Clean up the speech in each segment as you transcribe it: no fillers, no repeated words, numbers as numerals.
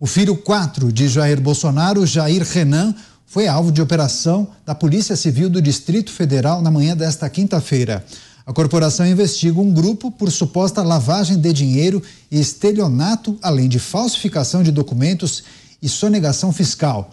O filho 4 de Jair Bolsonaro, Jair Renan, foi alvo de operação da Polícia Civil do Distrito Federal na manhã desta quinta-feira. A corporação investiga um grupo por suposta lavagem de dinheiro e estelionato, além de falsificação de documentos e sonegação fiscal.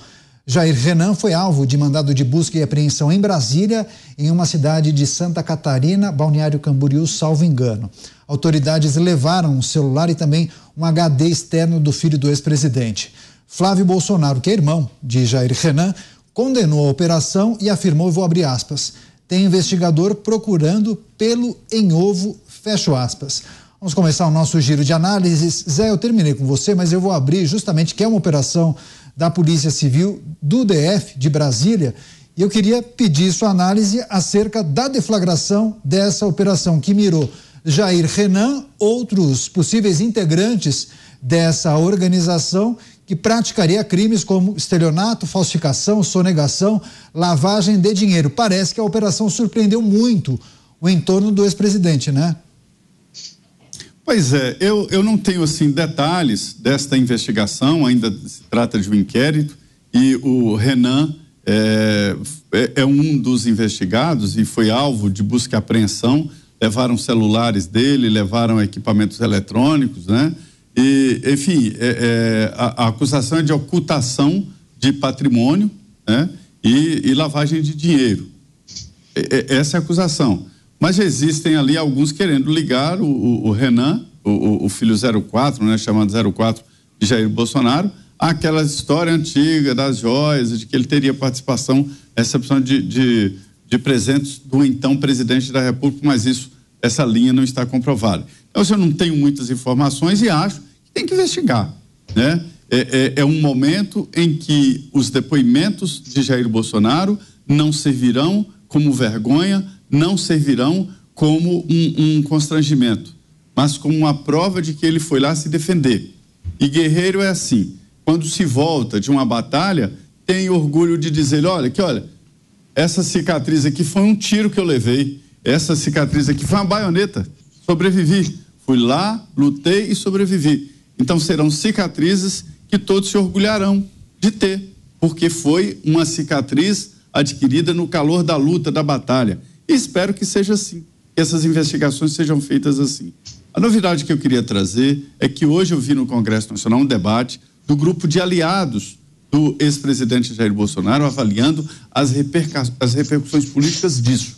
Jair Renan foi alvo de mandado de busca e apreensão em Brasília, em uma cidade de Santa Catarina, Balneário Camboriú, salvo engano. Autoridades levaram um celular e também um HD externo do filho do ex-presidente. Flávio Bolsonaro, que é irmão de Jair Renan, condenou a operação e afirmou, vou abrir aspas, tem investigador procurando pelo em ovo, fecho aspas. Vamos começar o nosso giro de análises. Zé, eu terminei com você, mas eu vou abrir justamente que é uma operação da Polícia Civil do DF de Brasília, e eu queria pedir sua análise acerca da deflagração dessa operação que mirou Jair Renan, outros possíveis integrantes dessa organização que praticaria crimes como estelionato, falsificação, sonegação, lavagem de dinheiro. Parece que a operação surpreendeu muito o entorno do ex-presidente, né? Pois é, eu não tenho assim detalhes desta investigação, ainda se trata de um inquérito, e o Renan é um dos investigados e foi alvo de busca e apreensão. Levaram celulares dele, levaram equipamentos eletrônicos, né? E, enfim, a acusação é de ocultação de patrimônio, né? E lavagem de dinheiro. Essa é a acusação. Mas já existem ali alguns querendo ligar o Renan, o filho 04, né, chamado 04 de Jair Bolsonaro, àquela história antiga das joias, de que ele teria participação, recepção de presentes do então presidente da República, mas essa linha não está comprovada. Então, eu não tenho muitas informações e acho que tem que investigar, né? É um momento em que os depoimentos de Jair Bolsonaro não servirão como vergonha, não servirão como um constrangimento, mas como uma prova de que ele foi lá se defender. E guerreiro é assim, quando se volta de uma batalha, tem orgulho de dizer, olha, essa cicatriz aqui foi um tiro que eu levei, essa cicatriz aqui foi uma baioneta, sobrevivi, fui lá, lutei e sobrevivi. Então serão cicatrizes que todos se orgulharão de ter, porque foi uma cicatriz adquirida no calor da luta, da batalha. E espero que seja assim, que essas investigações sejam feitas assim. A novidade que eu queria trazer é que hoje eu vi no Congresso Nacional um debate do grupo de aliados do ex-presidente Jair Bolsonaro avaliando as repercussões políticas disso.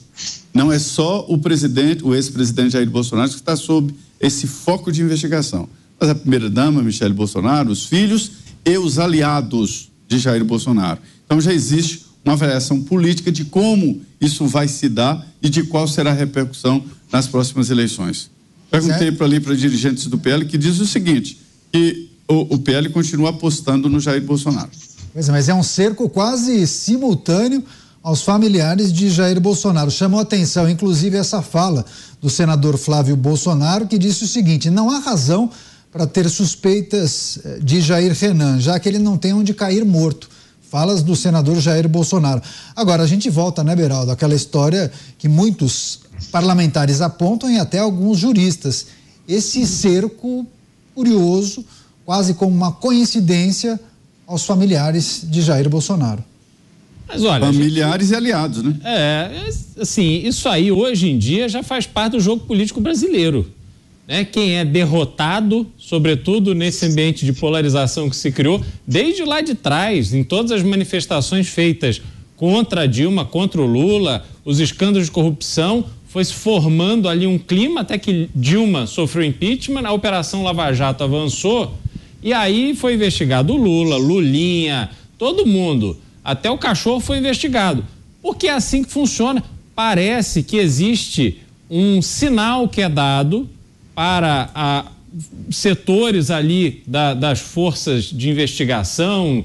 Não é só o ex-presidente Jair Bolsonaro que está sob esse foco de investigação, mas a primeira-dama, Michele Bolsonaro, os filhos e os aliados de Jair Bolsonaro. Então já existe uma avaliação política de como isso vai se dar e de qual será a repercussão nas próximas eleições. Perguntei para dirigentes do PL que diz o seguinte, que o PL continua apostando no Jair Bolsonaro. Pois é, mas é um cerco quase simultâneo aos familiares de Jair Bolsonaro. Chamou atenção, inclusive, essa fala do senador Flávio Bolsonaro, que disse o seguinte, não há razão para ter suspeitas de Jair Renan, já que ele não tem onde cair morto. Falas do senador Jair Bolsonaro. Agora, a gente volta, né, Beraldo, aquela história que muitos parlamentares apontam e até alguns juristas. Esse cerco curioso, quase como uma coincidência aos familiares de Jair Bolsonaro. Mas olha, familiares e aliados, né? Assim, isso aí hoje em dia já faz parte do jogo político brasileiro. Né? Quem é derrotado, sobretudo nesse ambiente de polarização que se criou, desde lá de trás, em todas as manifestações feitas contra a Dilma, contra o Lula, os escândalos de corrupção, foi se formando ali um clima até que Dilma sofreu impeachment, a Operação Lava Jato avançou e aí foi investigado o Lula, Lulinha, todo mundo, até o cachorro foi investigado. Porque é assim que funciona. Parece que existe um sinal que é dado para setores ali das forças de investigação,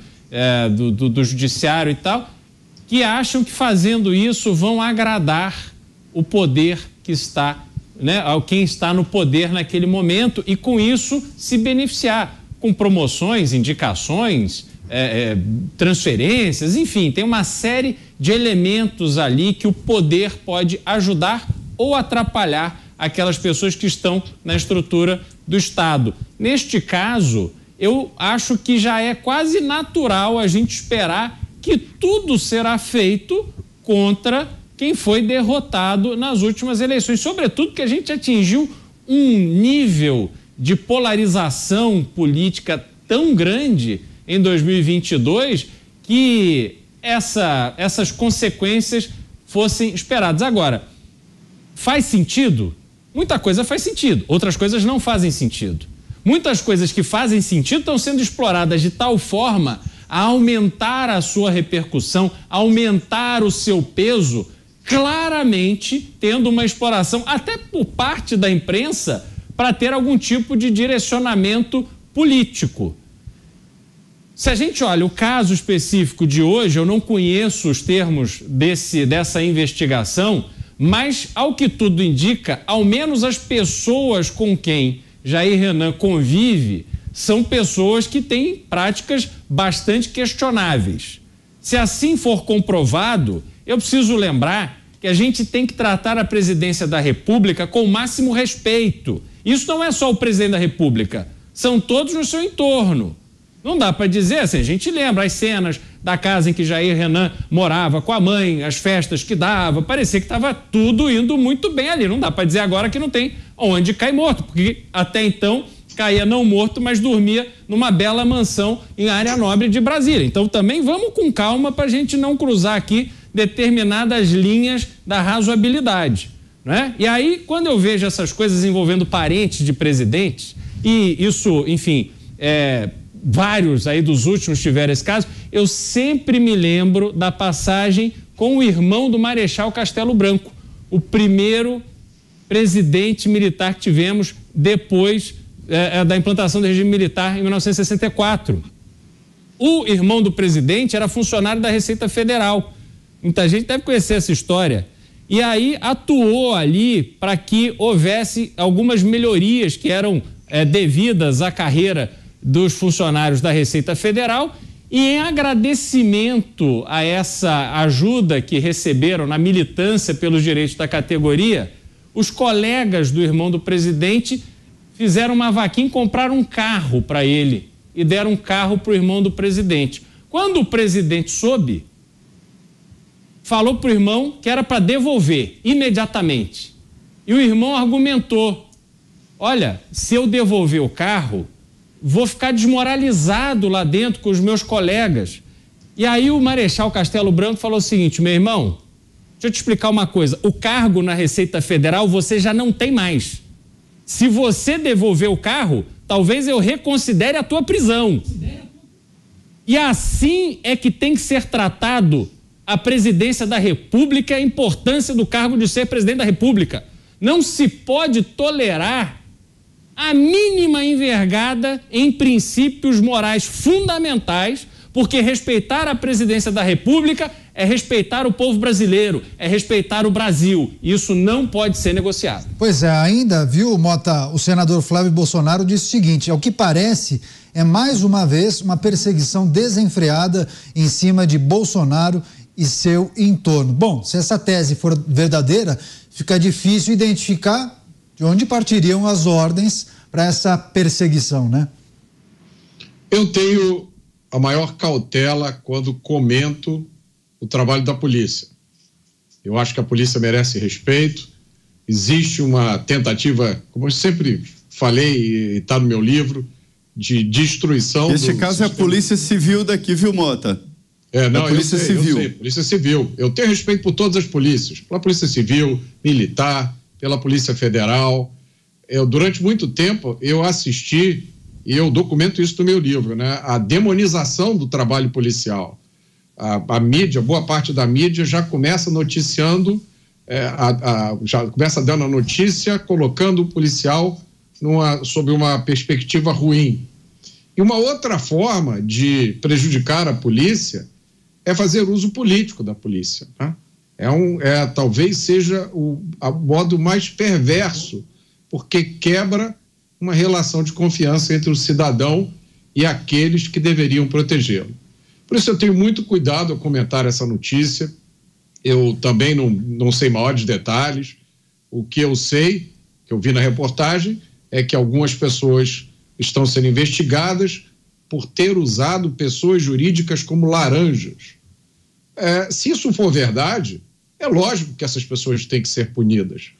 do judiciário e tal, que acham que fazendo isso vão agradar o poder que está, né, quem está no poder naquele momento e com isso se beneficiar com promoções, indicações, transferências, enfim, tem uma série de elementos ali que o poder pode ajudar ou atrapalhar aquelas pessoas que estão na estrutura do Estado. Neste caso, eu acho que já é quase natural a gente esperar que tudo será feito contra quem foi derrotado nas últimas eleições. Sobretudo que a gente atingiu um nível de polarização política tão grande em 2022 que essas consequências fossem esperadas. Agora, faz sentido? Muita coisa faz sentido, outras coisas não fazem sentido. Muitas coisas que fazem sentido estão sendo exploradas de tal forma a aumentar a sua repercussão, aumentar o seu peso, claramente tendo uma exploração, até por parte da imprensa, para ter algum tipo de direcionamento político. Se a gente olha o caso específico de hoje, eu não conheço os termos dessa investigação, mas, ao que tudo indica, ao menos as pessoas com quem Jair Renan convive são pessoas que têm práticas bastante questionáveis. Se assim for comprovado, eu preciso lembrar que a gente tem que tratar a presidência da República com o máximo respeito. Isso não é só o presidente da República, são todos no seu entorno. Não dá para dizer assim, a gente lembra as cenas da casa em que Jair Renan morava com a mãe, as festas que dava, parecia que estava tudo indo muito bem ali. Não dá para dizer agora que não tem onde cair morto, porque até então caía não morto, mas dormia numa bela mansão em área nobre de Brasília. Então também vamos com calma para a gente não cruzar aqui determinadas linhas da razoabilidade, né? E aí, quando eu vejo essas coisas envolvendo parentes de presidentes, e isso, enfim, vários aí dos últimos tiveram esse caso, eu sempre me lembro da passagem com o irmão do Marechal Castelo Branco, o primeiro presidente militar que tivemos depois da implantação do regime militar em 1964. O irmão do presidente era funcionário da Receita Federal. Muita gente deve conhecer essa história. E aí atuou ali para que houvesse algumas melhorias que eram devidas à carreira dos funcionários da Receita Federal, e em agradecimento a essa ajuda que receberam na militância pelos direitos da categoria, os colegas do irmão do presidente fizeram uma vaquinha e compraram um carro para ele e deram um carro para o irmão do presidente. Quando o presidente soube, falou para o irmão que era para devolver imediatamente. E o irmão argumentou: olha, se eu devolver o carro, vou ficar desmoralizado lá dentro com os meus colegas. E aí o Marechal Castelo Branco falou o seguinte: meu irmão, deixa eu te explicar uma coisa, o cargo na Receita Federal você já não tem mais. Se você devolver o carro, talvez eu reconsidere a tua prisão. E assim é que tem que ser tratado a presidência da República, a importância do cargo de ser presidente da República. Não se pode tolerar a mínima envergada em princípios morais fundamentais, porque respeitar a presidência da República é respeitar o povo brasileiro, é respeitar o Brasil. Isso não pode ser negociado. Pois é, ainda, viu, Mota, o senador Flávio Bolsonaro disse o seguinte: ao que parece, é mais uma vez uma perseguição desenfreada em cima de Bolsonaro e seu entorno. Bom, se essa tese for verdadeira, fica difícil identificar de onde partiriam as ordens para essa perseguição, né? Eu tenho a maior cautela quando comento o trabalho da polícia. Eu acho que a polícia merece respeito. Existe uma tentativa, como eu sempre falei e está no meu livro, de destruição. Neste caso é a Polícia Civil daqui, viu, Mota? Não, Polícia Civil. Eu sei, Polícia Civil. Eu tenho respeito por todas as polícias, pela Polícia Civil, Militar, pela Polícia Federal. Durante muito tempo eu assisti, e eu documento isso no meu livro, né, a demonização do trabalho policial. A mídia, boa parte da mídia já começa noticiando, já começa dando a notícia, colocando o policial sob uma perspectiva ruim. E uma outra forma de prejudicar a polícia é fazer uso político da polícia, né? Talvez seja o modo mais perverso, porque quebra uma relação de confiança entre o cidadão e aqueles que deveriam protegê-lo. Por isso eu tenho muito cuidado ao comentar essa notícia. Eu também não sei maiores detalhes. O que eu sei, que eu vi na reportagem, é que algumas pessoas estão sendo investigadas por ter usado pessoas jurídicas como laranjas. Se isso for verdade, é lógico que essas pessoas têm que ser punidas,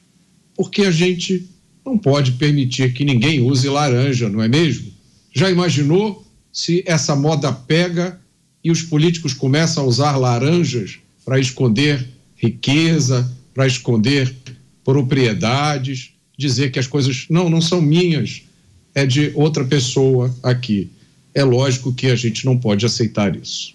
porque a gente não pode permitir que ninguém use laranja, não é mesmo? Já imaginou se essa moda pega e os políticos começam a usar laranjas para esconder riqueza, para esconder propriedades, dizer que as coisas não são minhas, é de outra pessoa aqui. É lógico que a gente não pode aceitar isso.